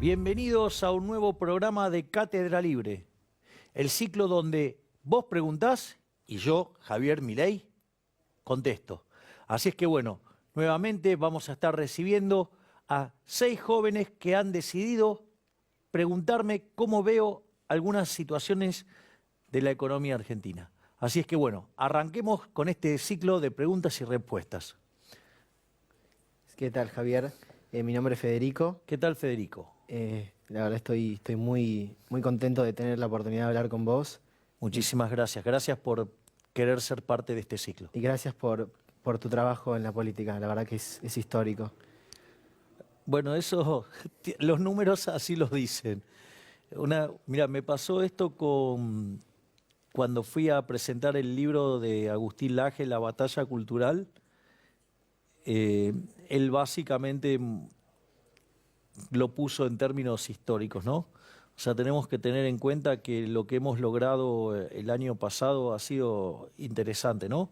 Bienvenidos a un nuevo programa de Cátedra Libre, el ciclo donde vos preguntás y yo, Javier Milei, contesto. Así es que bueno, nuevamente vamos a estar recibiendo a 6 jóvenes que han decidido preguntarme cómo veo algunas situaciones de la economía argentina. Así es que bueno, arranquemos con este ciclo de preguntas y respuestas. ¿Qué tal, Javier? Mi nombre es Federico. ¿Qué tal, Federico? La verdad estoy muy contento de tener la oportunidad de hablar con vos. Muchísimas gracias. Gracias por querer ser parte de este ciclo. Y gracias por tu trabajo en la política. La verdad que es histórico. Bueno, eso, los números así los dicen. Mira, me pasó esto cuando fui a presentar el libro de Agustín Laje, La batalla cultural. Él básicamente lo puso en términos históricos, ¿no? O sea, tenemos que tener en cuenta que lo que hemos logrado el año pasado ha sido interesante, ¿no?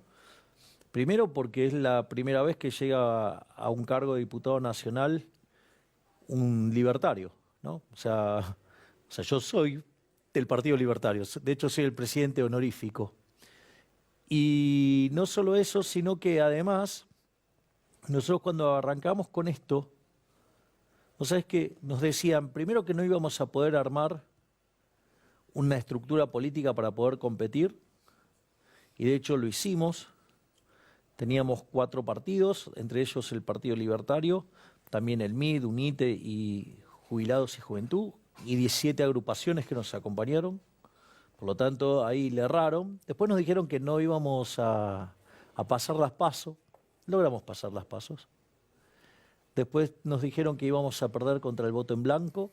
Primero porque es la primera vez que llega a un cargo de diputado nacional un libertario, ¿no? O sea, yo soy del Partido Libertario, de hecho soy el presidente honorífico. Y no solo eso, sino que además, nosotros cuando arrancamos con esto, ¿no sabes qué? Nos decían, primero que no íbamos a poder armar una estructura política para poder competir, y de hecho lo hicimos. Teníamos 4 partidos, entre ellos el Partido Libertario, también el MID, UNITE y Jubilados y Juventud, y 17 agrupaciones que nos acompañaron. Por lo tanto, ahí le erraron. Después nos dijeron que no íbamos a pasar las PASO. Logramos pasar las PASOs. Después nos dijeron que íbamos a perder contra el voto en blanco.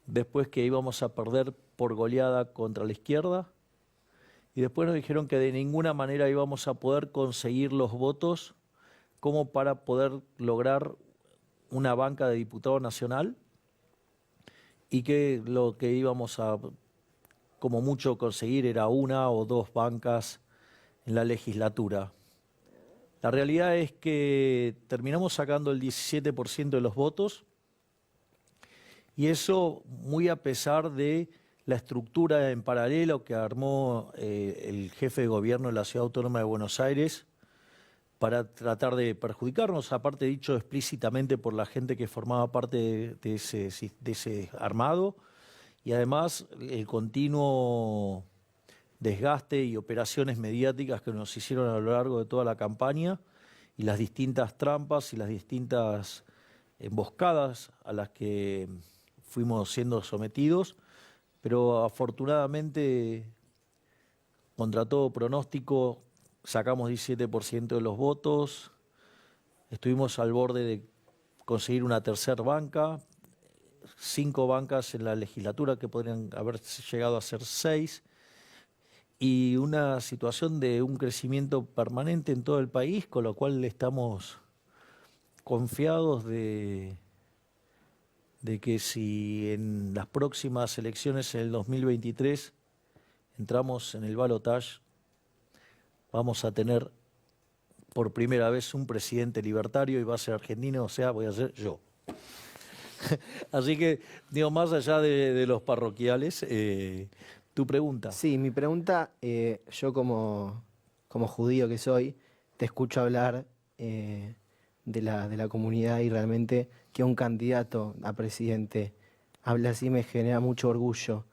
Después que íbamos a perder por goleada contra la izquierda. Y después nos dijeron que de ninguna manera íbamos a poder conseguir los votos como para poder lograr una banca de diputado nacional y que lo que íbamos a, como mucho, conseguir era 1 o 2 bancas en la legislatura. La realidad es que terminamos sacando el 17% de los votos y eso muy a pesar de la estructura en paralelo que armó el jefe de gobierno de la Ciudad Autónoma de Buenos Aires para tratar de perjudicarnos, aparte dicho explícitamente por la gente que formaba parte de ese armado, y además el continuo desgaste y operaciones mediáticas que nos hicieron a lo largo de toda la campaña y las distintas trampas y las distintas emboscadas a las que fuimos siendo sometidos, pero afortunadamente, contra todo pronóstico, sacamos 17% de los votos, estuvimos al borde de conseguir una tercera banca, 5 bancas en la legislatura que podrían haber llegado a ser 6, y una situación de un crecimiento permanente en todo el país, con lo cual estamos confiados de que si en las próximas elecciones en el 2023 entramos en el balotaje, vamos a tener por primera vez un presidente libertario y va a ser argentino, o sea, voy a ser yo. Así que, digo, más allá de los parroquiales, tu pregunta. Sí, mi pregunta, yo como judío que soy, te escucho hablar de la comunidad y realmente que un candidato a presidente hable así me genera mucho orgullo.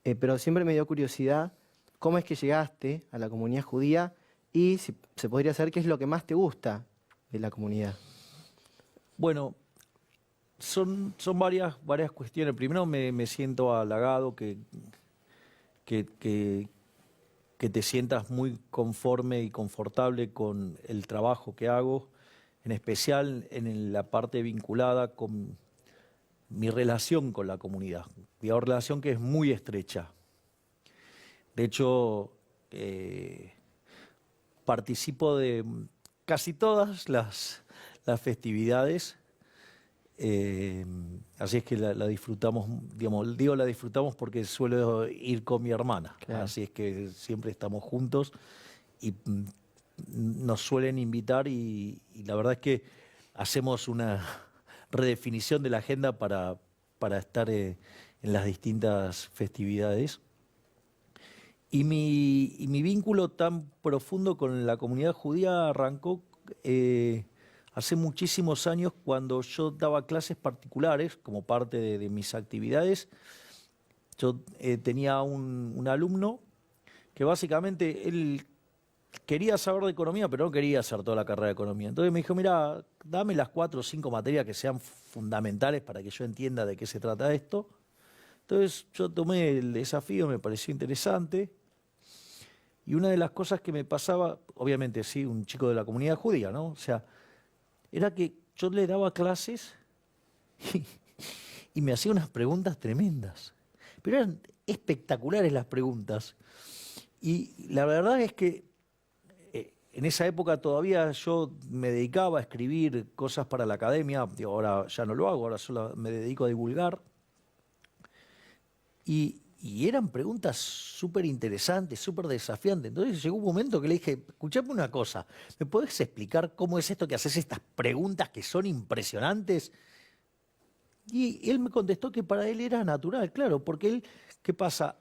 Pero siempre me dio curiosidad cómo es que llegaste a la comunidad judía y si se podría saber qué es lo que más te gusta de la comunidad. Bueno, son varias cuestiones. Primero me siento halagado que te sientas muy conforme y confortable con el trabajo que hago, en especial en la parte vinculada con mi relación con la comunidad, una relación que es muy estrecha. De hecho, participo de casi todas las festividades, así es que la disfrutamos, digamos, digo la disfrutamos porque suelo ir con mi hermana, Claro. Así es que siempre estamos juntos y nos suelen invitar y la verdad es que hacemos una redefinición de la agenda para para estar en las distintas festividades. Y mi vínculo tan profundo con la comunidad judía arrancó hace muchísimos años cuando yo daba clases particulares como parte de mis actividades. Yo tenía un alumno que básicamente él quería saber de economía, pero no quería hacer toda la carrera de economía. Entonces me dijo, mira, dame las 4 o 5 materias que sean fundamentales para que yo entienda de qué se trata esto. Entonces yo tomé el desafío, me pareció interesante. Y una de las cosas que me pasaba, obviamente sí, un chico de la comunidad judía, ¿no? O sea, era que yo le daba clases y me hacía unas preguntas tremendas. Pero eran espectaculares las preguntas. Y la verdad es que en esa época todavía yo me dedicaba a escribir cosas para la academia. Ahora ya no lo hago, ahora solo me dedico a divulgar. Y eran preguntas súper interesantes, súper desafiantes. Entonces llegó un momento que le dije, escuchame una cosa, ¿me podés explicar cómo es esto que haces estas preguntas que son impresionantes? Y él me contestó que para él era natural, claro, porque él, ¿qué pasa?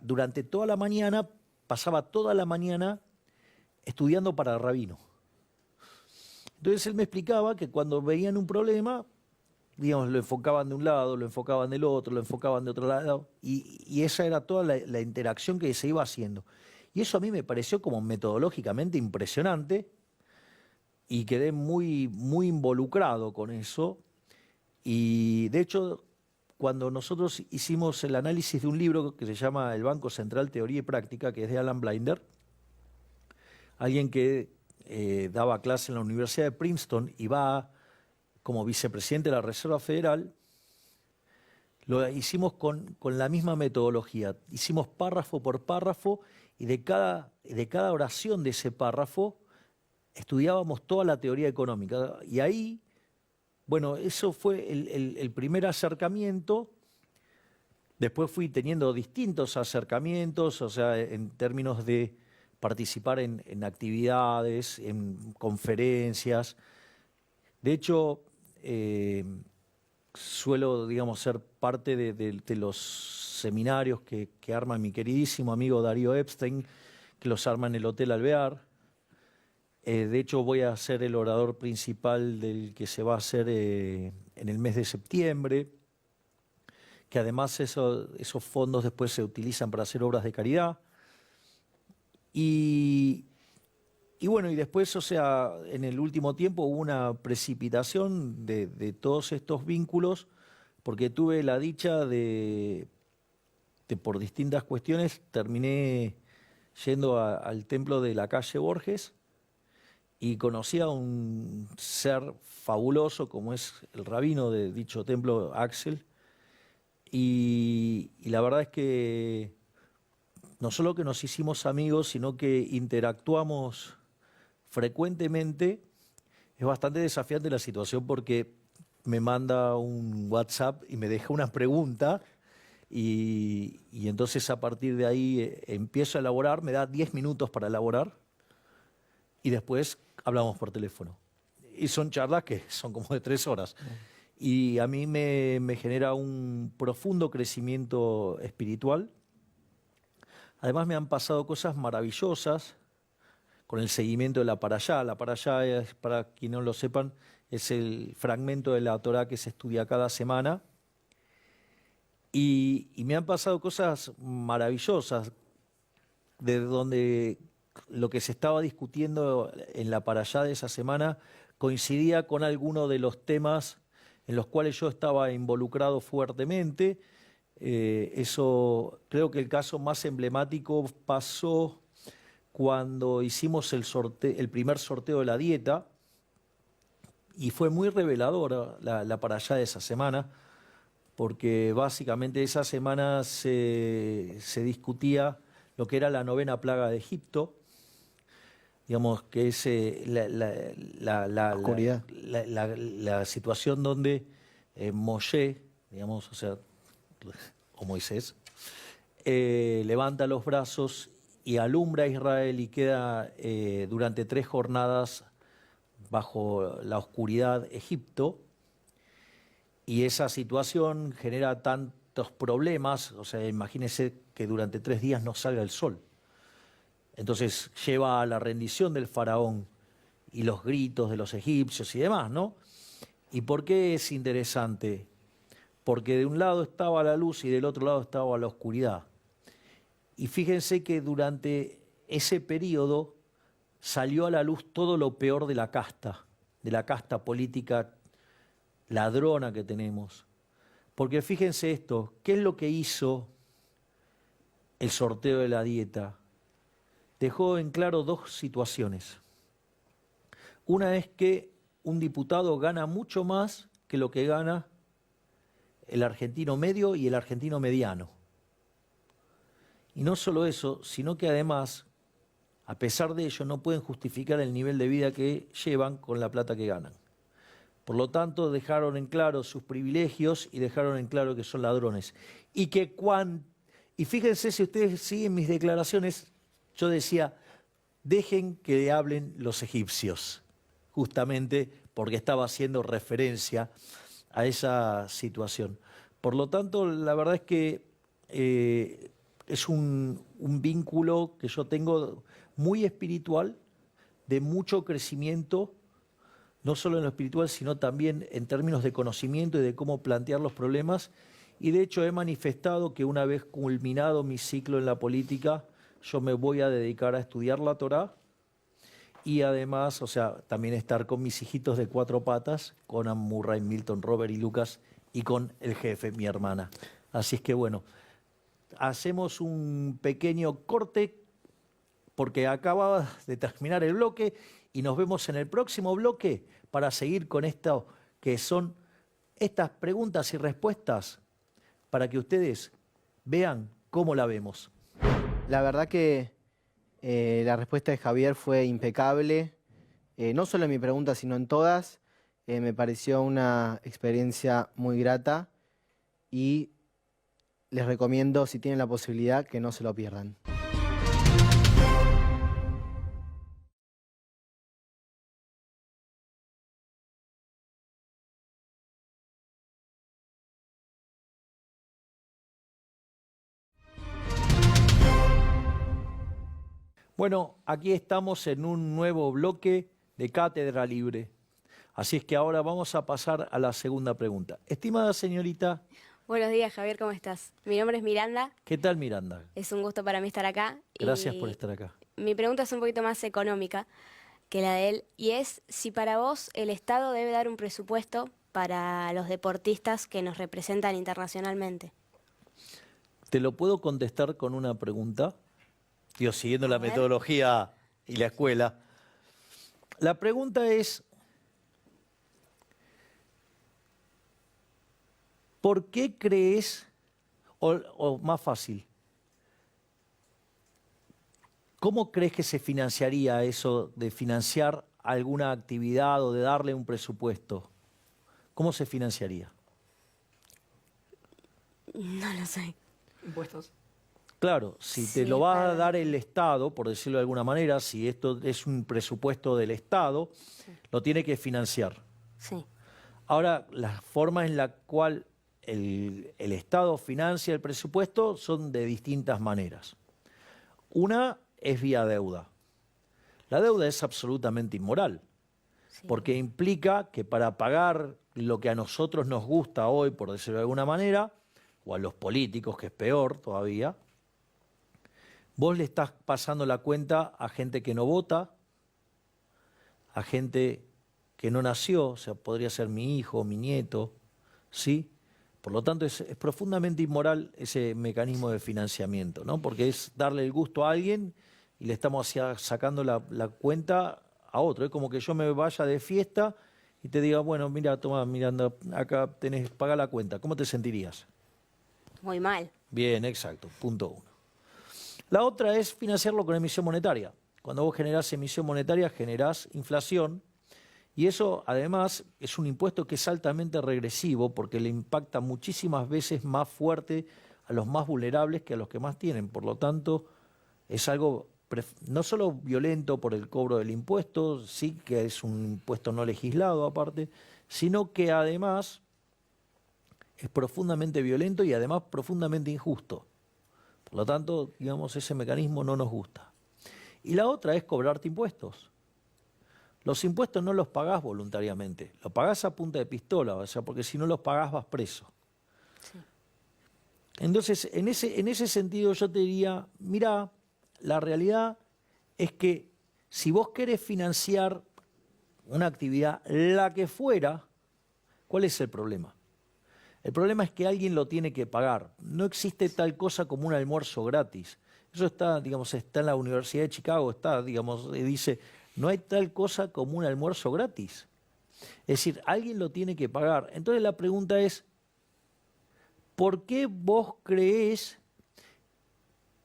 Durante toda la mañana, pasaba toda la mañana estudiando para rabino. Entonces él me explicaba que cuando veían un problema, digamos, lo enfocaban de un lado, lo enfocaban del otro, lo enfocaban de otro lado, y esa era toda la interacción que se iba haciendo. Y eso a mí me pareció como metodológicamente impresionante, y quedé muy, muy involucrado con eso. Y de hecho, cuando nosotros hicimos el análisis de un libro que se llama El Banco Central, Teoría y Práctica, que es de Alan Blinder, alguien que daba clase en la Universidad de Princeton y va como vicepresidente de la Reserva Federal, lo hicimos con la misma metodología. Hicimos párrafo por párrafo y de cada oración de ese párrafo estudiábamos toda la teoría económica. Y ahí, bueno, eso fue el primer acercamiento. Después fui teniendo distintos acercamientos, o sea, en términos de participar en actividades, en conferencias. De hecho, suelo, digamos, ser parte de los seminarios que arma mi queridísimo amigo Darío Epstein, que los arma en el Hotel Alvear. De hecho, voy a ser el orador principal del que se va a hacer en el mes de septiembre, que además esos fondos después se utilizan para hacer obras de caridad. Y bueno, y después, o sea, en el último tiempo hubo una precipitación de todos estos vínculos, porque tuve la dicha de por distintas cuestiones, terminé yendo al templo de la calle Borges y conocí a un ser fabuloso como es el rabino de dicho templo, Axel, y la verdad es que no solo que nos hicimos amigos, sino que interactuamos frecuentemente. Es bastante desafiante la situación porque me manda un WhatsApp y me deja una pregunta y entonces a partir de ahí empiezo a elaborar, me da 10 minutos para elaborar y después hablamos por teléfono. Y son charlas que son como de 3 horas. Y a mí me genera un profundo crecimiento espiritual. Además me han pasado cosas maravillosas con el seguimiento de la Parashá. La Parashá, para quienes no lo sepan, es el fragmento de la Torá que se estudia cada semana. Y me han pasado cosas maravillosas, de donde lo que se estaba discutiendo en la Parashá de esa semana coincidía con algunos de los temas en los cuales yo estaba involucrado fuertemente. Eso, creo que el caso más emblemático pasó cuando hicimos el primer sorteo de la dieta, y fue muy reveladora la Parashá de esa semana, porque básicamente esa semana se discutía lo que era la 9ª plaga de Egipto, digamos que es Oscuridad. la situación donde Moshe, digamos, o Moisés, levanta los brazos y alumbra a Israel y queda durante 3 jornadas bajo la oscuridad Egipto. Y esa situación genera tantos problemas, o sea, imagínense que durante 3 días no salga el sol. Entonces lleva a la rendición del faraón y los gritos de los egipcios y demás, ¿no? ¿Y por qué es interesante? Porque de un lado estaba la luz y del otro lado estaba la oscuridad. Y fíjense que durante ese periodo salió a la luz todo lo peor de la casta política ladrona que tenemos. Porque fíjense esto, ¿qué es lo que hizo el sorteo de la dieta? Dejó en claro 2 situaciones. Una es que un diputado gana mucho más que lo que gana el argentino medio y el argentino mediano. Y no solo eso, sino que además, a pesar de ello, no pueden justificar el nivel de vida que llevan con la plata que ganan. Por lo tanto, dejaron en claro sus privilegios y dejaron en claro que son ladrones. Y fíjense, si ustedes siguen mis declaraciones, yo decía, dejen que hablen los egipcios, justamente porque estaba haciendo referencia a esa situación. Por lo tanto, la verdad es que es un vínculo que yo tengo muy espiritual, de mucho crecimiento, no solo en lo espiritual, sino también en términos de conocimiento y de cómo plantear los problemas. Y de hecho he manifestado que una vez culminado mi ciclo en la política, yo me voy a dedicar a estudiar la Torá y además, o sea, también estar con mis hijitos de 4 patas, con Murray, Milton, Robert y Lucas, y con el jefe, mi hermana. Así es que bueno, hacemos un pequeño corte porque acaba de terminar el bloque y nos vemos en el próximo bloque para seguir con esto que son estas preguntas y respuestas para que ustedes vean cómo la vemos. La verdad que la respuesta de Javier fue impecable, no solo en mi pregunta, sino en todas. Me pareció una experiencia muy grata y les recomiendo, si tienen la posibilidad, que no se lo pierdan. Bueno, aquí estamos en un nuevo bloque de Cátedra Libre. Así es que ahora vamos a pasar a la segunda pregunta. Estimada señorita, Buenos días, Javier, ¿cómo estás? Mi nombre es Miranda, ¿qué tal Miranda? es un gusto para mí estar acá. Gracias por estar acá. Mi pregunta es un poquito más económica que la de él, y es si para vos el Estado debe dar un presupuesto para los deportistas que nos representan internacionalmente. ¿Te lo puedo contestar con una pregunta? Digo, siguiendo la ver. metodología y la escuela. La pregunta es, ¿por qué crees, o más fácil, cómo crees que se financiaría eso de financiar alguna actividad o de darle un presupuesto? ¿Cómo se financiaría? No lo sé. Impuestos. Claro, si te Sí, lo va a para- dar el Estado, por decirlo de alguna manera, si esto es un presupuesto del Estado, lo tiene que financiar. Sí, Ahora, las formas en la cual el Estado financia el presupuesto son de distintas maneras. Una es vía deuda. La deuda es absolutamente inmoral, sí. porque implica que para pagar lo que a nosotros nos gusta hoy, por decirlo de alguna manera, o a los políticos, que es peor todavía, vos le estás pasando la cuenta a gente que no vota, a gente que no nació, o sea, podría ser mi hijo, mi nieto, ¿sí? Por lo tanto, es profundamente inmoral ese mecanismo de financiamiento, ¿no? Porque es darle el gusto a alguien y le estamos sacando la cuenta a otro. Es como que yo me vaya de fiesta y te diga, bueno, mira, toma, Miranda, acá tenés, paga la cuenta. ¿Cómo te sentirías? Muy mal. Bien, exacto, punto 1. La otra es financiarlo con emisión monetaria. Cuando vos generás emisión monetaria, generás inflación, y eso además es un impuesto que es altamente regresivo porque le impacta muchísimas veces más fuerte a los más vulnerables que a los que más tienen. Por lo tanto, es algo no solo violento por el cobro del impuesto, sí que es un impuesto no legislado aparte, sino que además es profundamente violento y además profundamente injusto. Por lo tanto, digamos, ese mecanismo no nos gusta. Y la otra es cobrarte impuestos. Los impuestos no los pagás voluntariamente, los pagás a punta de pistola, o sea, porque si no los pagás vas preso. Sí. Entonces, en ese sentido yo te diría, mira, la realidad es que si vos querés financiar una actividad, la que fuera, ¿cuál es el problema? El problema es que alguien lo tiene que pagar. No existe tal cosa como un almuerzo gratis. Eso está, digamos, está en la Universidad de Chicago, está, digamos, dice, no hay tal cosa como un almuerzo gratis. Es decir, alguien lo tiene que pagar. Entonces la pregunta es, ¿por qué vos creés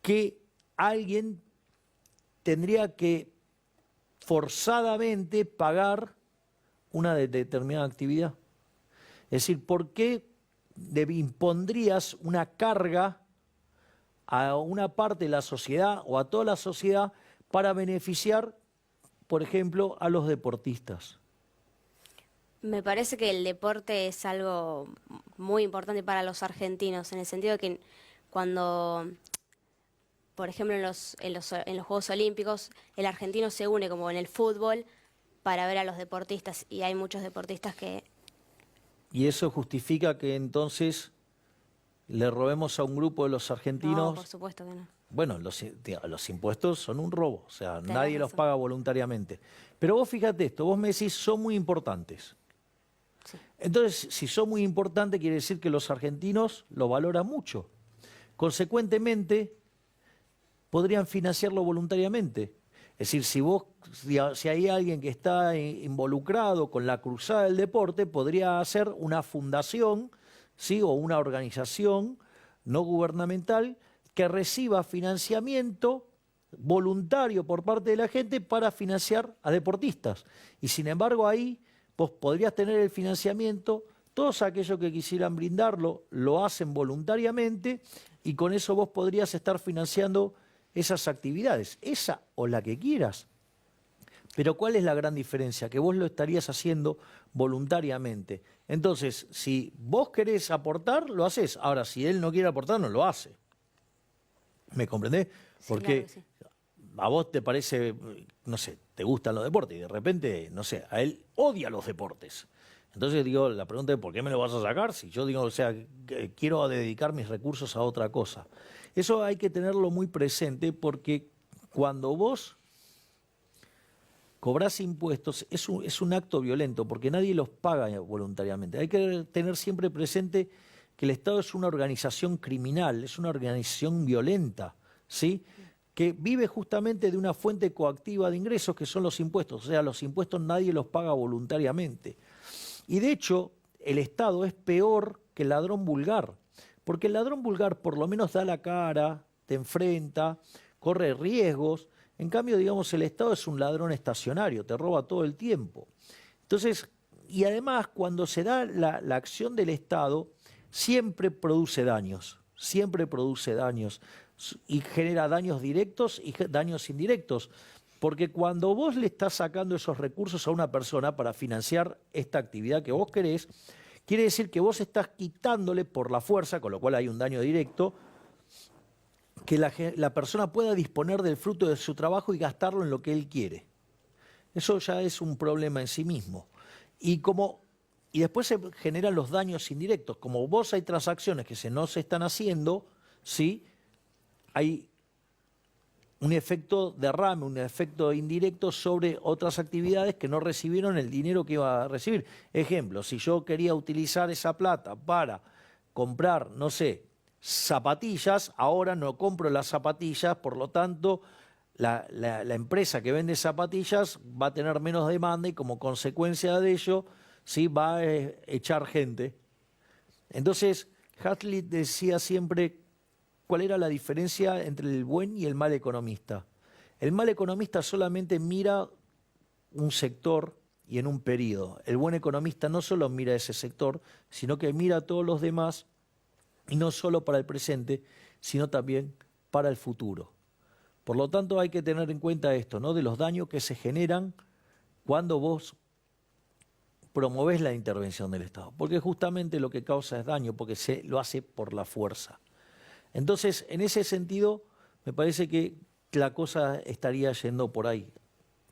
que alguien tendría que forzadamente pagar una determinada actividad? Es decir, ¿por qué impondrías una carga a una parte de la sociedad o a toda la sociedad para beneficiar, por ejemplo, a los deportistas? Me parece que el deporte es algo muy importante para los argentinos, en el sentido de que cuando, por ejemplo, en los Juegos Olímpicos, el argentino se une como en el fútbol para ver a los deportistas, y hay muchos deportistas que... ¿Y eso justifica que entonces le robemos a un grupo de los argentinos? No, por supuesto que no. Bueno, los impuestos son un robo, o sea, Tenés nadie los razón. paga voluntariamente. Pero vos fíjate esto, vos me decís, son muy importantes. Sí. Entonces, si son muy importantes, quiere decir que los argentinos lo valoran mucho. Consecuentemente, podrían financiarlo voluntariamente. Es decir, si hay alguien que está involucrado con la cruzada del deporte, podría hacer una fundación, ¿sí? O una organización no gubernamental que reciba financiamiento voluntario por parte de la gente para financiar a deportistas. Y sin embargo ahí vos podrías tener el financiamiento, todos aquellos que quisieran brindarlo lo hacen voluntariamente y con eso vos podrías estar financiando esas actividades, esa o la que quieras. Pero ¿cuál es la gran diferencia? Que vos lo estarías haciendo voluntariamente. Entonces, si vos querés aportar, lo haces. Ahora, si él no quiere aportar, no lo hace. ¿Me comprendés? Sí, Porque claro que sí. a vos te parece, no sé, te gustan los deportes y de repente, no sé, a él odia los deportes. Entonces digo, la pregunta es, ¿por qué me lo vas a sacar? Si yo digo, o sea, que quiero dedicar mis recursos a otra cosa. Eso hay que tenerlo muy presente porque cuando vos cobrás impuestos es un acto violento porque nadie los paga voluntariamente. Hay que tener siempre presente que el Estado es una organización criminal, es una organización violenta, ¿sí? Que vive justamente de una fuente coactiva de ingresos que son los impuestos. O sea, los impuestos nadie los paga voluntariamente. Y de hecho, el Estado es peor que el ladrón vulgar, porque el ladrón vulgar por lo menos da la cara, te enfrenta, corre riesgos. En cambio, digamos, el Estado es un ladrón estacionario, te roba todo el tiempo. Entonces, y además, cuando se da la acción del Estado, siempre produce daños y genera daños directos y daños indirectos. Porque cuando vos le estás sacando esos recursos a una persona para financiar esta actividad que vos querés, quiere decir que vos estás quitándole por la fuerza, con lo cual hay un daño directo, que la persona pueda disponer del fruto de su trabajo y gastarlo en lo que él quiere. Eso ya es un problema en sí mismo. Y después se generan los daños indirectos. Como vos hay transacciones que no se están haciendo, ¿sí? Hay un efecto derrame, un efecto indirecto sobre otras actividades que no recibieron el dinero que iba a recibir. Ejemplo, si yo quería utilizar esa plata para comprar, no sé, zapatillas, ahora no compro las zapatillas, por lo tanto, la empresa que vende zapatillas va a tener menos demanda y como consecuencia de ello, sí, va a echar gente. Entonces, Hazlitt decía siempre cuál era la diferencia entre el buen y el mal economista. El mal economista solamente mira un sector y en un periodo. El buen economista no solo mira ese sector, sino que mira a todos los demás, y no solo para el presente, sino también para el futuro. Por lo tanto, hay que tener en cuenta esto, ¿no? De los daños que se generan cuando vos promovés la intervención del Estado, porque justamente lo que causa es daño, porque lo hace por la fuerza. Entonces, en ese sentido, me parece que la cosa estaría yendo por ahí.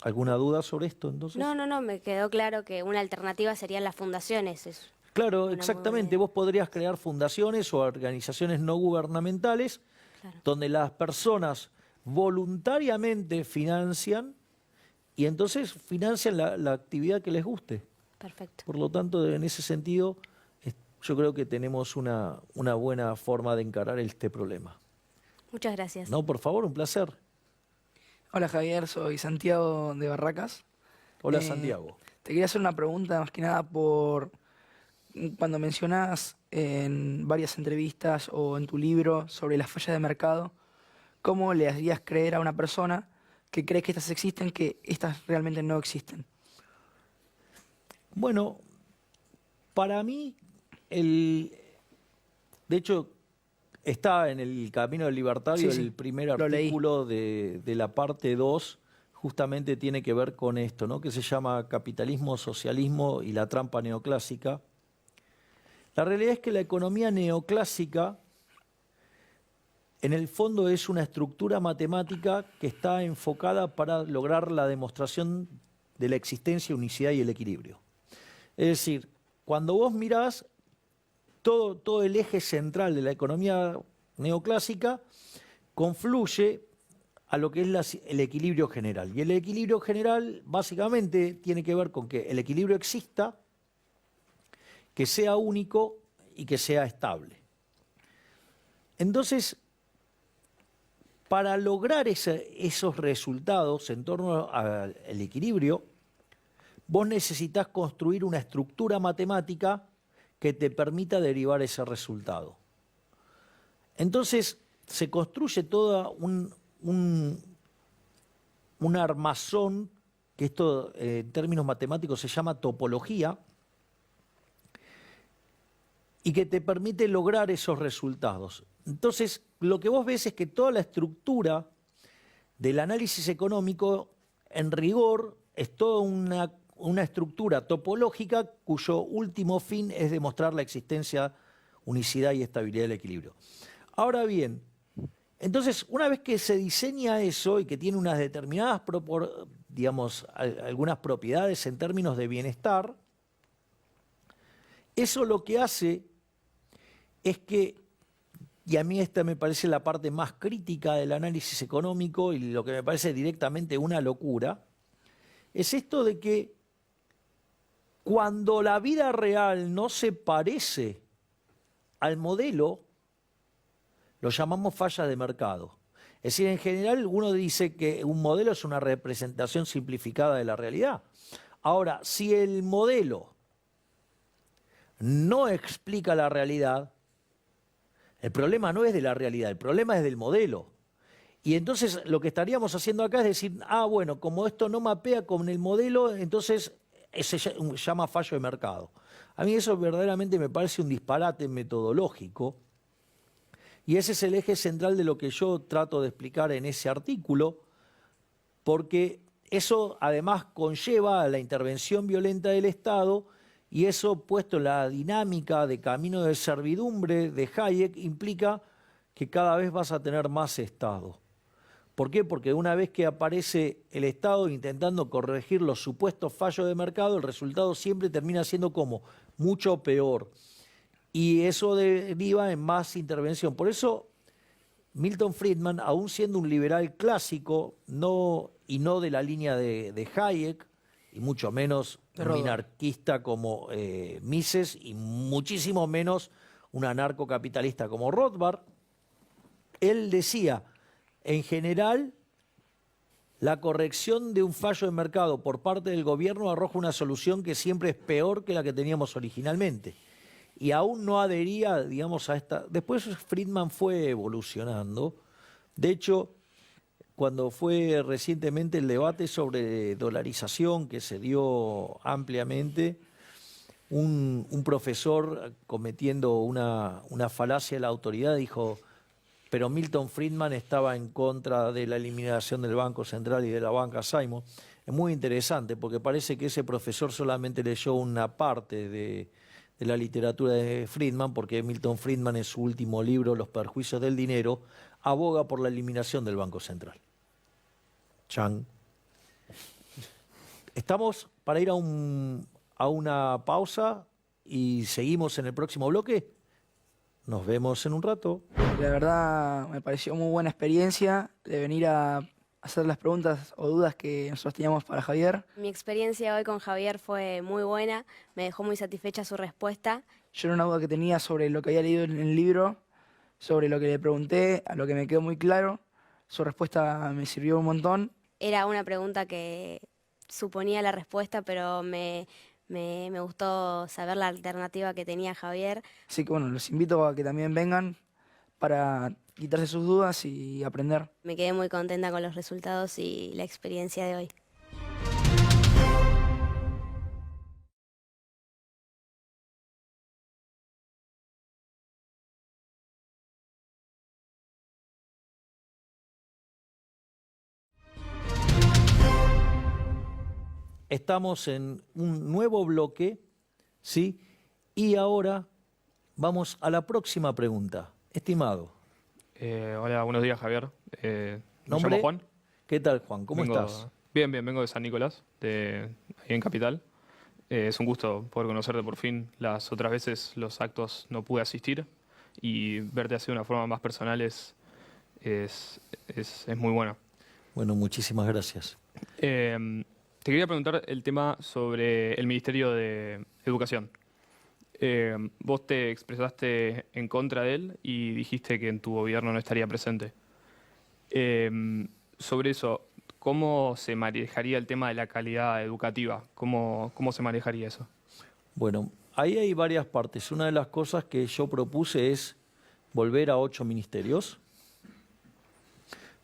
¿Alguna duda sobre esto, entonces? No, me quedó claro que una alternativa serían las fundaciones. Claro, Una muy exactamente. buena Vos podrías crear fundaciones o organizaciones no gubernamentales Claro. donde las personas voluntariamente financian y entonces financian la actividad que les guste. Perfecto. Por lo tanto, en ese sentido, yo creo que tenemos una buena forma de encarar este problema. Muchas gracias. No, por favor, un placer. Hola Javier, soy Santiago de Barracas. Hola, Santiago. Te quería hacer una pregunta más que nada por cuando mencionás en varias entrevistas o en tu libro sobre las fallas de mercado, ¿cómo le harías creer a una persona que cree que estas existen, que estas realmente no existen? Bueno, para mí, de hecho, está en el Camino del Libertario Sí, sí, el primer lo leí. artículo de la parte 2, justamente tiene que ver con esto, ¿no? Que se llama Capitalismo, Socialismo y la trampa neoclásica. La realidad es que la economía neoclásica, en el fondo, es una estructura matemática que está enfocada para lograr la demostración de la existencia, unicidad y el equilibrio. Es decir, cuando vos mirás todo el eje central de la economía neoclásica, confluye a lo que es el equilibrio general. Y el equilibrio general básicamente tiene que ver con que el equilibrio exista, que sea único y que sea estable. Entonces, para lograr esos resultados en torno al equilibrio, vos necesitas construir una estructura matemática que te permita derivar ese resultado. Entonces, se construye toda un armazón, que esto en términos matemáticos se llama topología, y que te permite lograr esos resultados. Entonces, lo que vos ves es que toda la estructura del análisis económico, en rigor, es toda una estructura topológica cuyo último fin es demostrar la existencia, unicidad y estabilidad del equilibrio. Ahora bien, entonces, una vez que se diseña eso y que tiene unas determinadas, algunas propiedades en términos de bienestar, eso lo que hace es que, y a mí esta me parece la parte más crítica del análisis económico y lo que me parece directamente una locura, es esto de que cuando la vida real no se parece al modelo, lo llamamos falla de mercado. Es decir, en general uno dice que un modelo es una representación simplificada de la realidad. Ahora, si el modelo no explica la realidad, el problema no es de la realidad, el problema es del modelo. Y entonces lo que estaríamos haciendo acá es decir, bueno, como esto no mapea con el modelo, entonces se llama fallo de mercado. A mí eso verdaderamente me parece un disparate metodológico, y ese es el eje central de lo que yo trato de explicar en ese artículo, porque eso además conlleva a la intervención violenta del Estado, y eso, puesto en la dinámica de camino de servidumbre de Hayek, implica que cada vez vas a tener más Estado. ¿Por qué? Porque una vez que aparece el Estado intentando corregir los supuestos fallos de mercado, el resultado siempre termina siendo como mucho peor. Y eso deriva en más intervención. Por eso Milton Friedman, aún siendo un liberal clásico, y no de la línea de Hayek, y mucho menos un minarquista como Mises, y muchísimo menos un anarcocapitalista como Rothbard, él decía, en general, la corrección de un fallo de mercado por parte del gobierno arroja una solución que siempre es peor que la que teníamos originalmente. Y aún no adhería, digamos, a esta... Después Friedman fue evolucionando. De hecho, cuando fue recientemente el debate sobre dolarización que se dio ampliamente, un profesor cometiendo una falacia de la autoridad dijo, pero Milton Friedman estaba en contra de la eliminación del Banco Central y de la banca Simon. es muy interesante porque parece que ese profesor solamente leyó una parte de la literatura de Friedman, porque Milton Friedman en su último libro, Los perjuicios del dinero, aboga por la eliminación del Banco Central. Chan. Estamos para ir a una pausa y seguimos en el próximo bloque. Nos vemos en un rato. La verdad me pareció muy buena experiencia de venir a hacer las preguntas o dudas que nosotros teníamos para Javier. Mi experiencia hoy con Javier fue muy buena, me dejó muy satisfecha su respuesta. Yo era una duda que tenía sobre lo que había leído en el libro, sobre lo que le pregunté, a lo que me quedó muy claro. Su respuesta me sirvió un montón. Era una pregunta que suponía la respuesta, pero me gustó saber la alternativa que tenía Javier. Así que bueno, los invito a que también vengan para quitarse sus dudas y aprender. Me quedé muy contenta con los resultados y la experiencia de hoy. Estamos en un nuevo bloque, ¿sí? Y ahora vamos a la próxima pregunta. Estimado. Hola, buenos días, Javier. Me ¿Nombre? llamo Juan. ¿Qué tal, Juan? ¿Cómo Vengo- estás? Bien, vengo de San Nicolás, ahí en Capital. Es un gusto poder conocerte por fin. Las otras veces los actos no pude asistir y verte así de una forma más personal es muy buena. Bueno, muchísimas gracias. Te quería preguntar el tema sobre el Ministerio de Educación. Vos te expresaste en contra de él y dijiste que en tu gobierno no estaría presente. Sobre eso, ¿cómo se manejaría el tema de la calidad educativa? ¿Cómo se manejaría eso? Bueno, ahí hay varias partes. Una de las cosas que yo propuse es volver a 8 ministerios.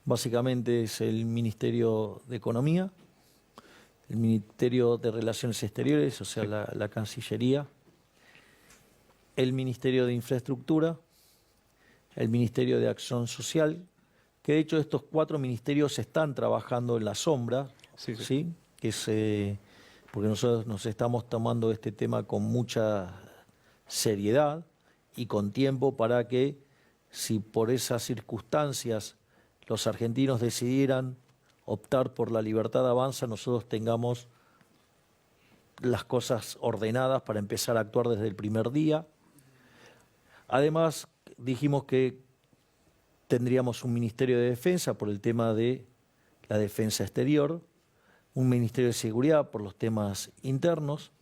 Básicamente es el Ministerio de Economía, el Ministerio de Relaciones Exteriores, o sea, la Cancillería, el Ministerio de Infraestructura, el Ministerio de Acción Social, que de hecho estos 4 ministerios están trabajando en la sombra, Sí. ¿sí? Que es, porque nosotros nos estamos tomando este tema con mucha seriedad y con tiempo para que, si por esas circunstancias los argentinos decidieran optar por la libertad de avanza, nosotros tengamos las cosas ordenadas para empezar a actuar desde el primer día. Además, dijimos que tendríamos un Ministerio de Defensa por el tema de la defensa exterior, un Ministerio de Seguridad por los temas internos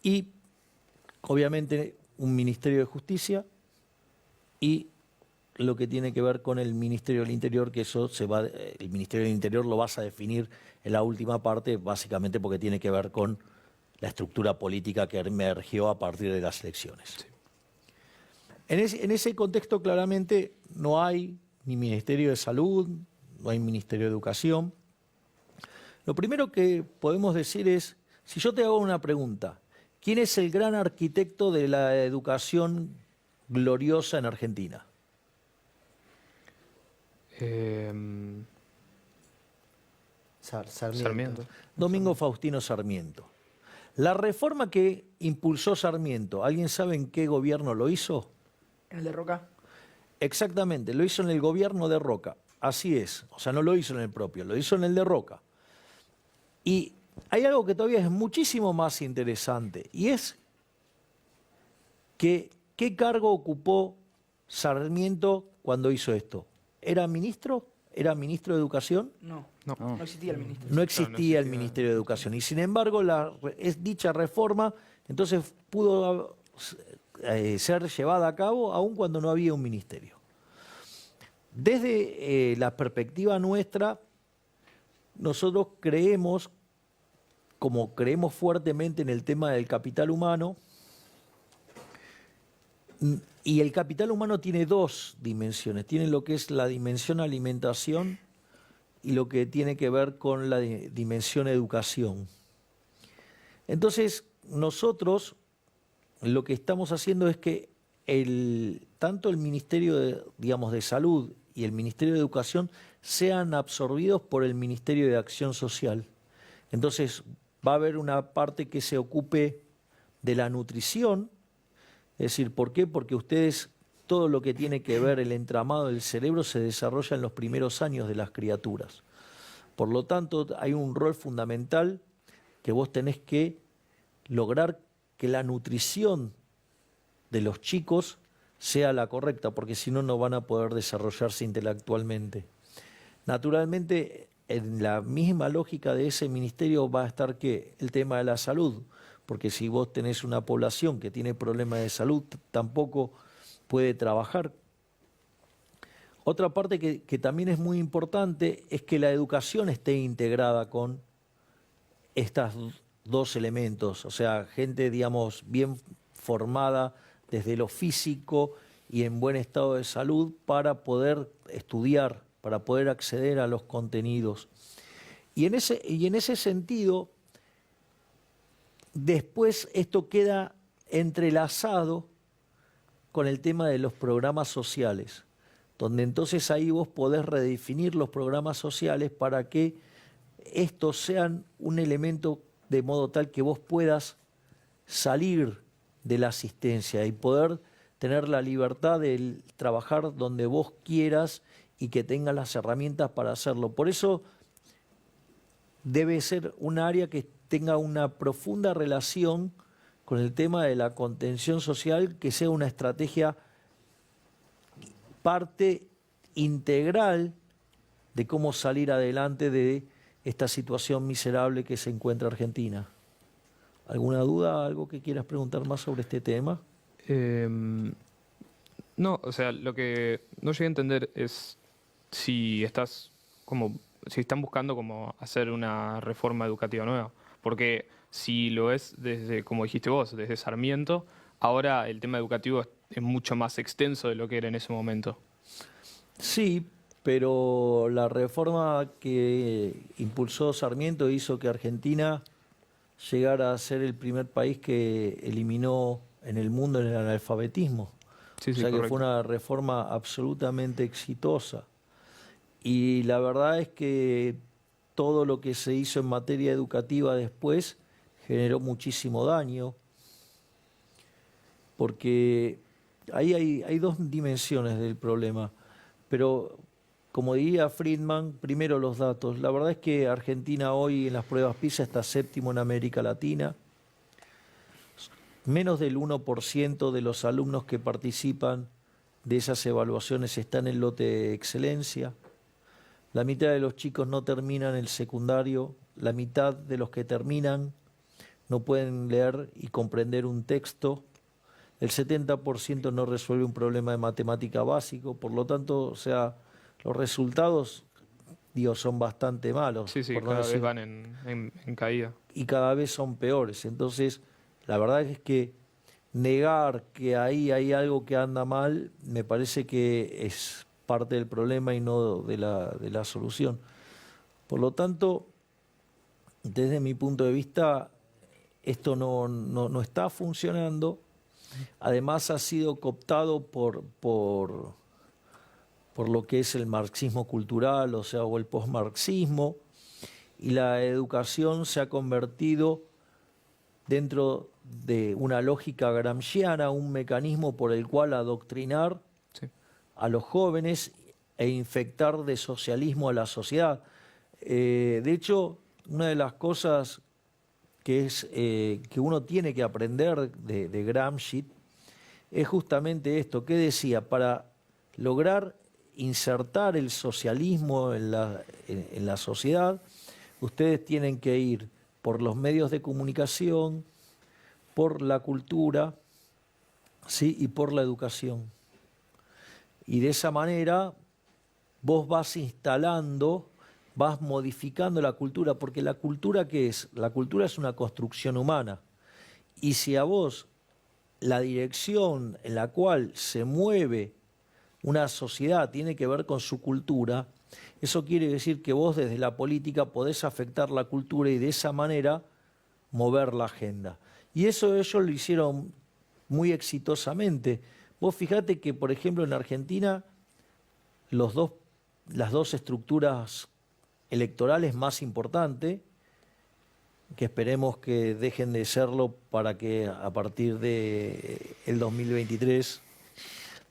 y, obviamente, un Ministerio de Justicia y lo que tiene que ver con el Ministerio del Interior, que eso el Ministerio del Interior lo vas a definir en la última parte, básicamente porque tiene que ver con la estructura política que emergió a partir de las elecciones. Sí. En ese contexto, claramente, no hay ni Ministerio de Salud, no hay Ministerio de Educación. Lo primero que podemos decir es, si yo te hago una pregunta, ¿quién es el gran arquitecto de la educación gloriosa en Argentina? Sarmiento. Domingo Faustino Sarmiento. La reforma que impulsó Sarmiento, ¿alguien sabe en qué gobierno lo hizo? ¿En el de Roca? Exactamente, lo hizo en el gobierno de Roca. Así es, o sea, no lo hizo en el propio, lo hizo en el de Roca. Y hay algo que todavía es muchísimo más interesante, y es que ¿qué cargo ocupó Sarmiento cuando hizo esto? ¿Era ministro? ¿Era ministro de Educación? No, No. no existía el ministro. No existía el Ministerio de Educación. Y sin embargo, dicha reforma entonces pudo ser llevada a cabo aun cuando no había un ministerio. Desde la perspectiva nuestra, nosotros creemos, como creemos fuertemente en el tema del capital humano, y el capital humano tiene 2 dimensiones. Tiene lo que es la dimensión alimentación y lo que tiene que ver con la dimensión educación. Entonces, nosotros lo que estamos haciendo es que tanto el Ministerio de Salud y el Ministerio de Educación sean absorbidos por el Ministerio de Acción Social. Entonces va a haber una parte que se ocupe de la nutrición, es decir, ¿por qué? Porque ustedes, todo lo que tiene que ver el entramado del cerebro se desarrolla en los primeros años de las criaturas. Por lo tanto, hay un rol fundamental que vos tenés que lograr que la nutrición de los chicos sea la correcta, porque si no, no van a poder desarrollarse intelectualmente. Naturalmente, en la misma lógica de ese ministerio va a estar ¿qué? El tema de la salud, porque si vos tenés una población que tiene problemas de salud, tampoco puede trabajar. Otra parte que también es muy importante es que la educación esté integrada con estos dos elementos, o sea, gente, digamos, bien formada desde lo físico y en buen estado de salud para poder estudiar, para poder acceder a los contenidos. Y en ese sentido, después esto queda entrelazado con el tema de los programas sociales, donde entonces ahí vos podés redefinir los programas sociales para que estos sean un elemento de modo tal que vos puedas salir de la asistencia y poder tener la libertad de trabajar donde vos quieras y que tengas las herramientas para hacerlo. Por eso debe ser un área que tenga una profunda relación con el tema de la contención social, que sea una estrategia parte integral de cómo salir adelante de esta situación miserable que se encuentra Argentina. ¿Alguna duda, algo que quieras preguntar más sobre este tema? No, o sea, lo que no llegué a entender es si están buscando como hacer una reforma educativa nueva. Porque si lo es desde, como dijiste vos, desde Sarmiento, ahora el tema educativo es mucho más extenso de lo que era en ese momento. Sí, pero la reforma que impulsó Sarmiento hizo que Argentina llegara a ser el primer país que eliminó en el mundo el analfabetismo. Sí, O sea que correcto. fue una reforma absolutamente exitosa. Y la verdad es que todo lo que se hizo en materia educativa después generó muchísimo daño, porque ahí hay dos dimensiones del problema. Pero, como diría Friedman, primero los datos. La verdad es que Argentina hoy en las pruebas PISA está séptimo en América Latina. Menos del 1% de los alumnos que participan de esas evaluaciones están en el lote de excelencia. La mitad de los chicos no terminan el secundario. La mitad de los que terminan no pueden leer y comprender un texto. El 70% no resuelve un problema de matemática básico. Por lo tanto, o sea, los resultados, digo, son bastante malos. Sí, por no cada decir- vez van en caída. y cada vez son peores. Entonces, la verdad es que negar que ahí hay algo que anda mal, me parece que es parte del problema y no de la solución. Por lo tanto, desde mi punto de vista, esto no está funcionando. Además, ha sido cooptado por lo que es el marxismo cultural, o sea, o el posmarxismo, y la educación se ha convertido dentro de una lógica gramsciana, un mecanismo por el cual adoctrinar Sí. a los jóvenes e infectar de socialismo a la sociedad. De hecho, una de las cosas que uno tiene que aprender de Gramsci es justamente esto, que decía, para lograr insertar el socialismo en la sociedad, ustedes tienen que ir por los medios de comunicación, por la cultura, ¿sí? Y por la educación. Y de esa manera vos vas instalando, vas modificando la cultura, porque la cultura, ¿qué es? La cultura es una construcción humana. Y si a vos la dirección en la cual se mueve una sociedad tiene que ver con su cultura, eso quiere decir que vos desde la política podés afectar la cultura y de esa manera mover la agenda. Y eso ellos lo hicieron muy exitosamente. Vos fijate que, por ejemplo, en Argentina los dos las dos estructuras electorales más importantes, que esperemos que dejen de serlo para que a partir de el 2023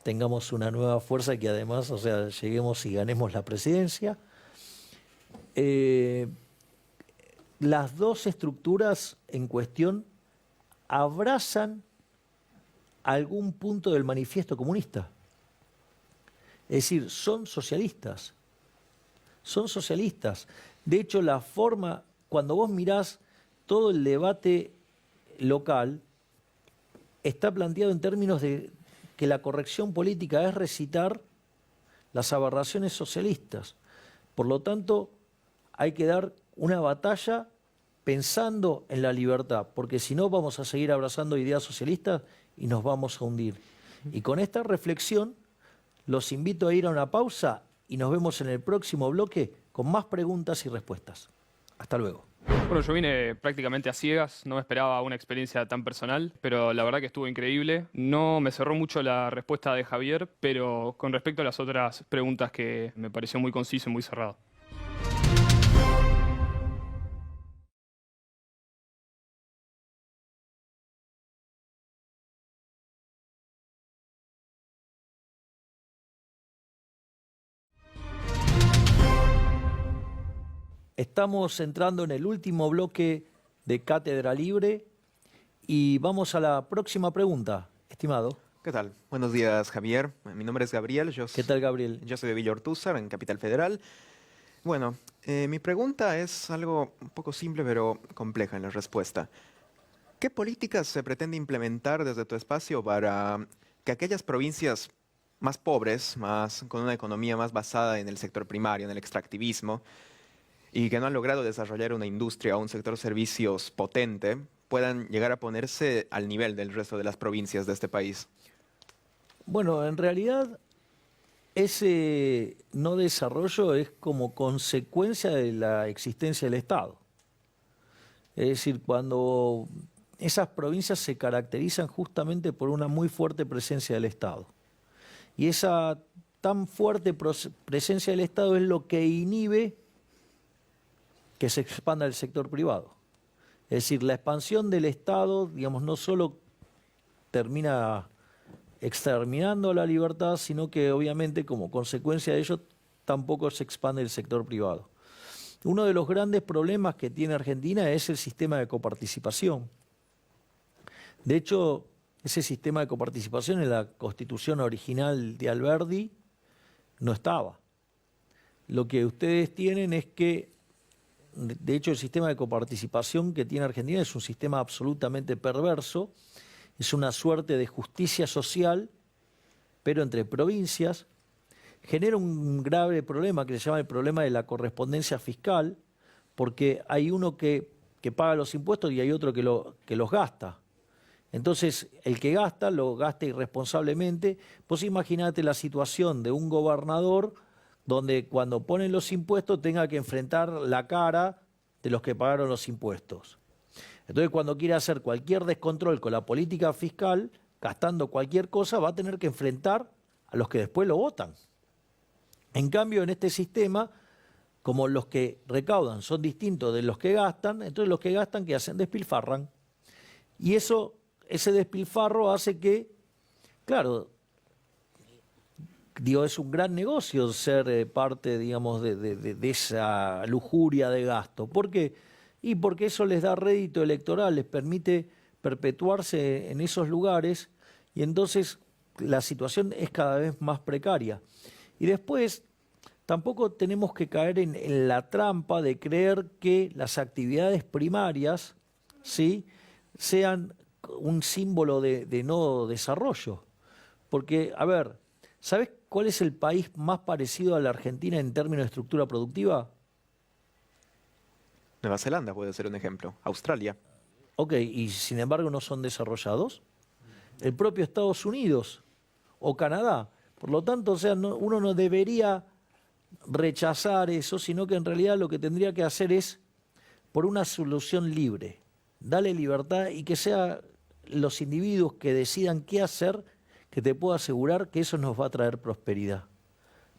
tengamos una nueva fuerza y que además, o sea, lleguemos y ganemos la presidencia. Las dos estructuras en cuestión abrazan algún punto del manifiesto comunista. Es decir, son socialistas. Son socialistas. De hecho, la forma, cuando vos mirás todo el debate local, está planteado en términos de que la corrección política es recitar las aberraciones socialistas. Por lo tanto, hay que dar una batalla pensando en la libertad, porque si no vamos a seguir abrazando ideas socialistas y nos vamos a hundir. Y con esta reflexión los invito a ir a una pausa y nos vemos en el próximo bloque con más preguntas y respuestas. Hasta luego. Bueno, yo vine prácticamente a ciegas, no me esperaba una experiencia tan personal, pero la verdad que estuvo increíble. No me cerró mucho la respuesta de Javier, pero con respecto a las otras preguntas que me pareció muy conciso y muy cerrado. Estamos entrando en el último bloque de Cátedra Libre y vamos a la próxima pregunta, estimado. ¿Qué tal? Buenos días, Javier. Mi nombre es Gabriel. ¿Qué tal, Gabriel? Yo soy de Villa Ortúzar, en Capital Federal. Bueno, mi pregunta es algo un poco simple, pero compleja en la respuesta. ¿Qué políticas se pretende implementar desde tu espacio para que aquellas provincias más pobres, con una economía más basada en el sector primario, en el extractivismo, y que no han logrado desarrollar una industria o un sector servicios potente, puedan llegar a ponerse al nivel del resto de las provincias de este país? Bueno, en realidad ese no desarrollo es como consecuencia de la existencia del Estado. Es decir, cuando esas provincias se caracterizan justamente por una muy fuerte presencia del Estado. Y esa tan fuerte presencia del Estado es lo que inhibe que se expanda el sector privado. Es decir, la expansión del Estado, digamos, no solo termina exterminando la libertad, sino que obviamente como consecuencia de ello tampoco se expande el sector privado. Uno de los grandes problemas que tiene Argentina es el sistema de coparticipación. De hecho, ese sistema de coparticipación en la Constitución original de Alberdi no estaba. Lo que ustedes tienen es que, de hecho, el sistema de coparticipación que tiene Argentina es un sistema absolutamente perverso, es una suerte de justicia social, pero entre provincias, genera un grave problema que se llama el problema de la correspondencia fiscal, porque hay uno que paga los impuestos y hay otro que los gasta. Entonces, el que gasta, lo gasta irresponsablemente. Vos imaginate la situación de un gobernador donde cuando ponen los impuestos tenga que enfrentar la cara de los que pagaron los impuestos. Entonces, cuando quiere hacer cualquier descontrol con la política fiscal, gastando cualquier cosa, va a tener que enfrentar a los que después lo votan. En cambio, en este sistema, como los que recaudan son distintos de los que gastan, entonces los que gastan, ¿qué hacen? Despilfarran. Y ese despilfarro hace que, claro, digo, es un gran negocio ser parte, digamos, de esa lujuria de gasto. ¿Por qué? Y porque eso les da rédito electoral, les permite perpetuarse en esos lugares y entonces la situación es cada vez más precaria. Y después, tampoco tenemos que caer en la trampa de creer que las actividades primarias, ¿sí?, sean un símbolo de no desarrollo. Porque, a ver, ¿sabes cuál es el país más parecido a la Argentina en términos de estructura productiva? Nueva Zelanda puede ser un ejemplo. Australia. Ok, y sin embargo no son desarrollados. El propio Estados Unidos o Canadá. Por lo tanto, o sea, uno no debería rechazar eso, sino que en realidad lo que tendría que hacer es por una solución libre. Dale libertad y que sean los individuos que decidan qué hacer, que te puedo asegurar que eso nos va a traer prosperidad.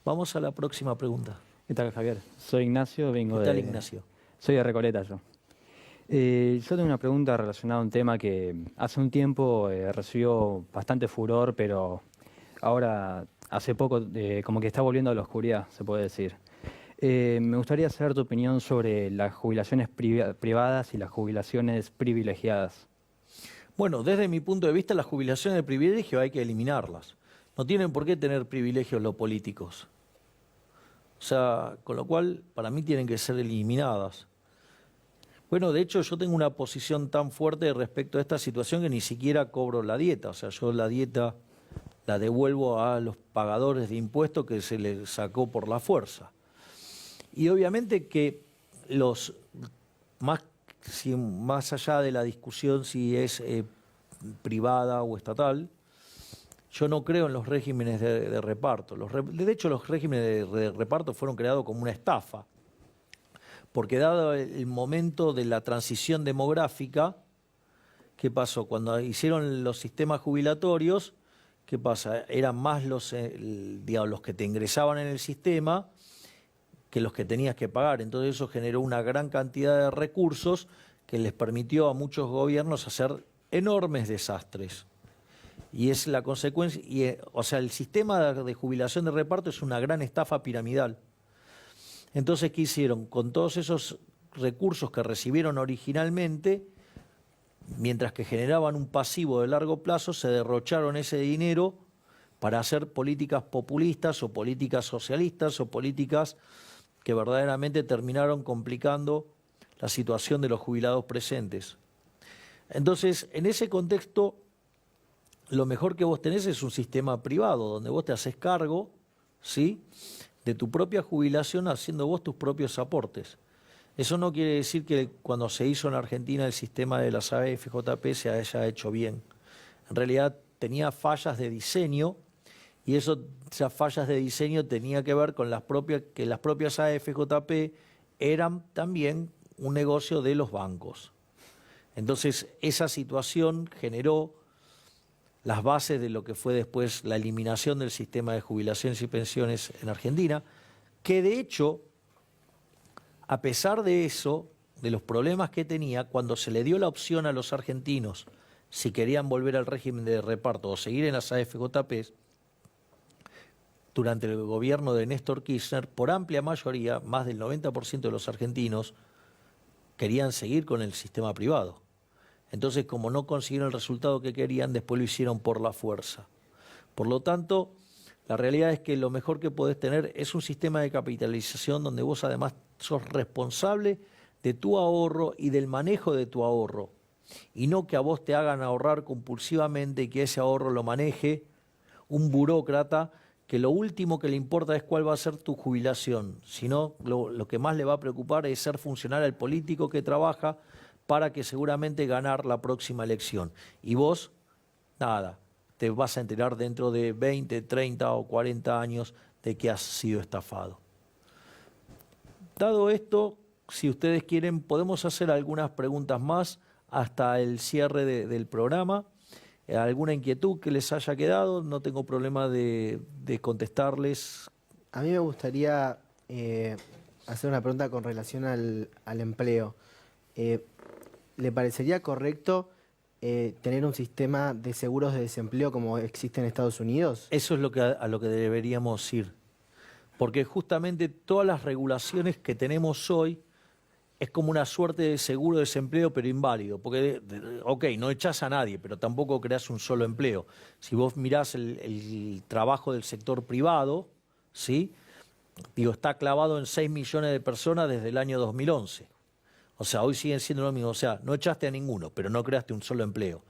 Vamos a la próxima pregunta. ¿Qué tal, Javier? Soy Ignacio, vengo ¿Qué tal, de... Ignacio? Soy de Recoleta yo. Yo tengo una pregunta relacionada a un tema que hace un tiempo recibió bastante furor, pero ahora, hace poco, como que está volviendo a la oscuridad, se puede decir. Me gustaría saber tu opinión sobre las jubilaciones privadas y las jubilaciones privilegiadas. Bueno, desde mi punto de vista, las jubilaciones de privilegio hay que eliminarlas. No tienen por qué tener privilegios los políticos. O sea, con lo cual, para mí tienen que ser eliminadas. Bueno, de hecho, yo tengo una posición tan fuerte respecto a esta situación que ni siquiera cobro la dieta. O sea, yo la dieta la devuelvo a los pagadores de impuestos que se les sacó por la fuerza. Y obviamente que los más allá de la discusión si es privada o estatal, yo no creo en los regímenes de reparto. De hecho, los regímenes de reparto fueron creados como una estafa, porque dado el momento de la transición demográfica, ¿qué pasó? Cuando hicieron los sistemas jubilatorios, ¿qué pasa? Eran más los que te ingresaban en el sistema que los que tenías que pagar. Entonces eso generó una gran cantidad de recursos que les permitió a muchos gobiernos hacer enormes desastres. Y es la consecuencia, o sea, el sistema de jubilación de reparto es una gran estafa piramidal. Entonces, ¿qué hicieron? Con todos esos recursos que recibieron originalmente, mientras que generaban un pasivo de largo plazo, se derrocharon ese dinero para hacer políticas populistas o políticas socialistas o políticas que verdaderamente terminaron complicando la situación de los jubilados presentes. Entonces, en ese contexto, lo mejor que vos tenés es un sistema privado, donde vos te haces cargo, ¿sí?, de tu propia jubilación haciendo vos tus propios aportes. Eso no quiere decir que cuando se hizo en Argentina el sistema de las AFJP se haya hecho bien. En realidad tenía fallas de diseño y esas fallas de diseño tenía que ver con que las propias AFJP eran también un negocio de los bancos. Entonces esa situación generó las bases de lo que fue después la eliminación del sistema de jubilaciones y pensiones en Argentina, que de hecho, a pesar de eso, de los problemas que tenía, cuando se le dio la opción a los argentinos si querían volver al régimen de reparto o seguir en las AFJP, durante el gobierno de Néstor Kirchner, por amplia mayoría, más del 90% de los argentinos querían seguir con el sistema privado. Entonces, como no consiguieron el resultado que querían, después lo hicieron por la fuerza. Por lo tanto, la realidad es que lo mejor que podés tener es un sistema de capitalización donde vos además sos responsable de tu ahorro y del manejo de tu ahorro. Y no que a vos te hagan ahorrar compulsivamente y que ese ahorro lo maneje un burócrata que lo último que le importa es cuál va a ser tu jubilación. Sino lo que más le va a preocupar es ser funcional al político que trabaja para que seguramente ganar la próxima elección. Y vos, nada, te vas a enterar dentro de 20, 30 o 40 años de que has sido estafado. Dado esto, si ustedes quieren, podemos hacer algunas preguntas más hasta el cierre del programa. ¿Alguna inquietud que les haya quedado? No tengo problema de contestarles. A mí me gustaría hacer una pregunta con relación al empleo. ¿Le parecería correcto tener un sistema de seguros de desempleo como existe en Estados Unidos? Eso es a lo que deberíamos ir. Porque justamente todas las regulaciones que tenemos hoy es como una suerte de seguro de desempleo, pero inválido. Porque, ok, no echás a nadie, pero tampoco creás un solo empleo. Si vos mirás el trabajo del sector privado, ¿sí?, está clavado en 6 millones de personas desde el año 2011. O sea, hoy siguen siendo lo mismo. O sea, no echaste a ninguno, pero no creaste un solo empleo.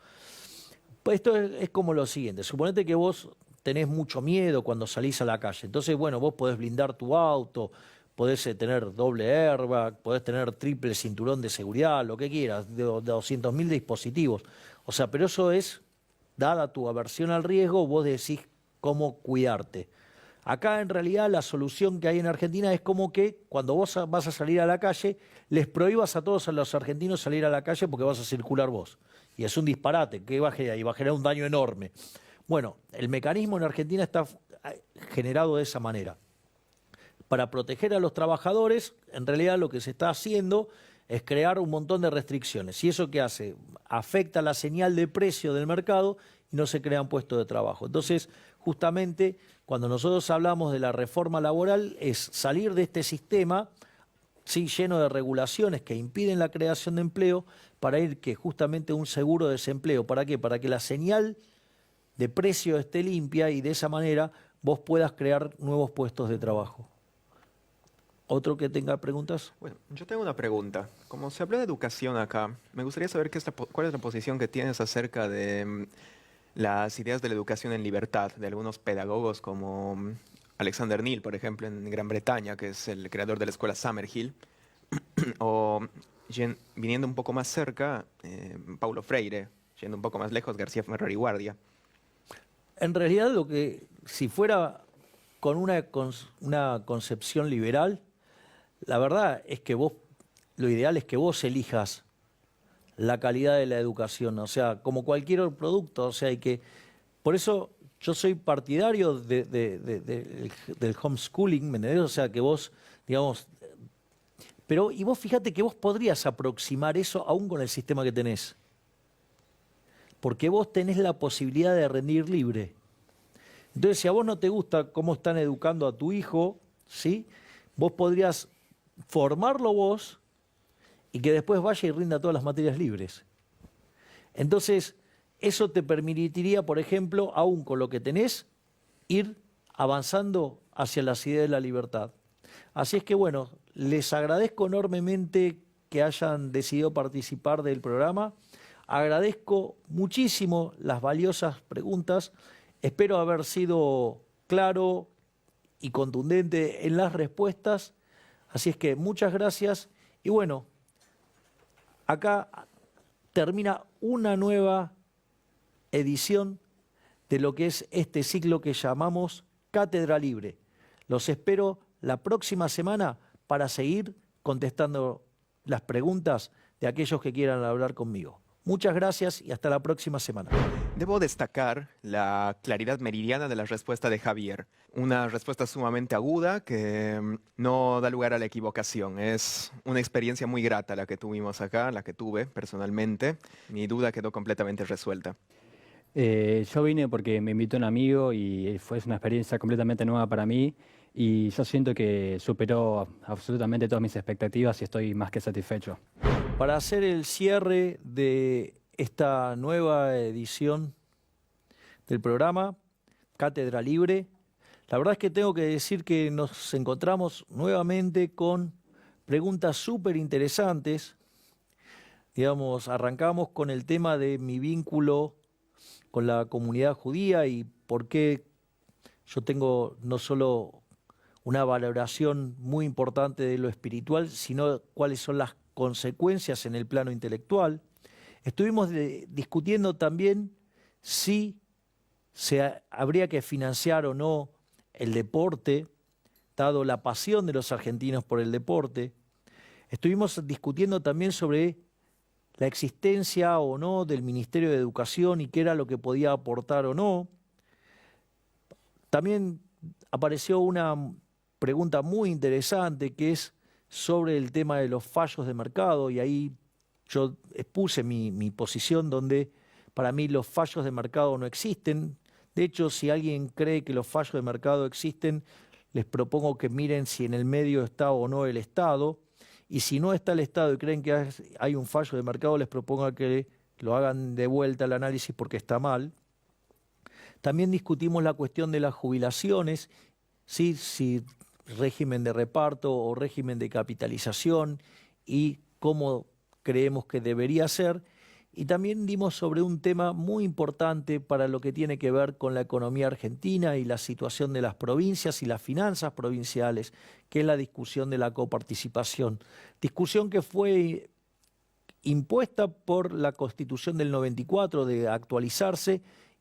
Pues esto es como lo siguiente. Suponete que vos tenés mucho miedo cuando salís a la calle. Entonces, bueno, vos podés blindar tu auto, podés tener doble airbag, podés tener triple cinturón de seguridad, lo que quieras, de 200.000 dispositivos. O sea, pero eso es, dada tu aversión al riesgo, vos decís cómo cuidarte. Acá en realidad la solución que hay en Argentina es como que cuando vos vas a salir a la calle, les prohíbas a todos los argentinos salir a la calle porque vas a circular vos. Y es un disparate, ¿qué va a generar? Y va a generar un daño enorme. Bueno, el mecanismo en Argentina está generado de esa manera. para proteger a los trabajadores, en realidad lo que se está haciendo es crear un montón de restricciones. ¿Y eso qué hace? Afecta la señal de precio del mercado y no se crean puestos de trabajo. Entonces, justamente, cuando nosotros hablamos de la reforma laboral, es salir de este sistema, sí, lleno de regulaciones que impiden la creación de empleo, para ir que justamente un seguro de desempleo. ¿Para qué? Para que la señal de precio esté limpia y de esa manera vos puedas crear nuevos puestos de trabajo. ¿Otro que tenga preguntas? Bueno, yo tengo una pregunta. Como se habla de educación acá, me gustaría saber cuál es la posición que tienes acerca de las ideas de la educación en libertad de algunos pedagogos como Alexander Neil, por ejemplo, en Gran Bretaña, que es el creador de la escuela Summerhill, o viniendo un poco más cerca, Paulo Freire, yendo un poco más lejos, García Ferrer y Guardia. En realidad, si fuera con una concepción liberal, la verdad es que lo ideal es que vos elijas la calidad de la educación, o sea, como cualquier otro producto, o sea, por eso yo soy partidario del homeschooling, ¿me entendés? O sea, que vos, digamos, y vos fíjate que vos podrías aproximar eso aún con el sistema que tenés, porque vos tenés la posibilidad de rendir libre. Entonces, si a vos no te gusta cómo están educando a tu hijo, ¿sí? Vos podrías formarlo vos y que después vaya y rinda todas las materias libres. Entonces, eso te permitiría, por ejemplo, aún con lo que tenés, ir avanzando hacia las ideas de la libertad. Así es que, bueno, les agradezco enormemente que hayan decidido participar del programa. Agradezco muchísimo las valiosas preguntas. Espero haber sido claro y contundente en las respuestas. Así es que muchas gracias. Y bueno, acá termina una nueva edición de lo que es este ciclo que llamamos Cátedra Libre. Los espero la próxima semana para seguir contestando las preguntas de aquellos que quieran hablar conmigo. Muchas gracias y hasta la próxima semana. Debo destacar la claridad meridiana de la respuesta de Javier. Una respuesta sumamente aguda que no da lugar a la equivocación. Es una experiencia muy grata la que tuvimos acá, la que tuve personalmente. Mi duda quedó completamente resuelta. Yo vine porque me invitó un amigo y fue una experiencia completamente nueva para mí y yo siento que superó absolutamente todas mis expectativas y estoy más que satisfecho. Para hacer el cierre de esta nueva edición del programa, Cátedra Libre, la verdad es que tengo que decir que nos encontramos nuevamente con preguntas súper interesantes. Digamos, arrancamos con el tema de mi vínculo con la comunidad judía y por qué yo tengo no solo una valoración muy importante de lo espiritual, sino cuáles son las consecuencias en el plano intelectual. Estuvimos discutiendo también si habría que financiar o no el deporte, dado la pasión de los argentinos por el deporte. Estuvimos discutiendo también sobre la existencia o no del Ministerio de Educación y qué era lo que podía aportar o no. También apareció una pregunta muy interesante que es sobre el tema de los fallos de mercado y ahí yo expuse mi posición donde para mí los fallos de mercado no existen. De hecho, si alguien cree que los fallos de mercado existen, les propongo que miren si en el medio está o no el Estado. Y si no está el Estado y creen que hay un fallo de mercado, les propongo que lo hagan de vuelta al análisis porque está mal. También discutimos la cuestión de las jubilaciones, ¿sí? Si régimen de reparto o régimen de capitalización y cómo creemos que debería ser. Y también dimos sobre un tema muy importante para lo que tiene que ver con la economía argentina y la situación de las provincias y las finanzas provinciales, que es la discusión de la coparticipación. Discusión que fue impuesta por la Constitución del 94 de actualizarse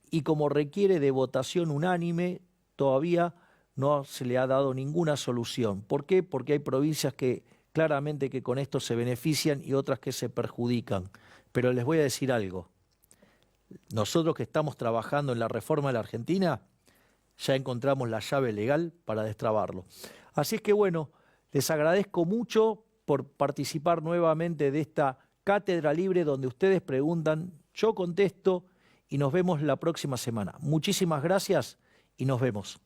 y como requiere de votación unánime, todavía no se le ha dado ninguna solución. ¿Por qué? Porque hay provincias que claramente que con esto se benefician y otras que se perjudican. Pero les voy a decir algo. Nosotros que estamos trabajando en la reforma de la Argentina, ya encontramos la llave legal para destrabarlo. Así es que bueno, les agradezco mucho por participar nuevamente de esta cátedra libre donde ustedes preguntan, yo contesto y nos vemos la próxima semana. Muchísimas gracias y nos vemos.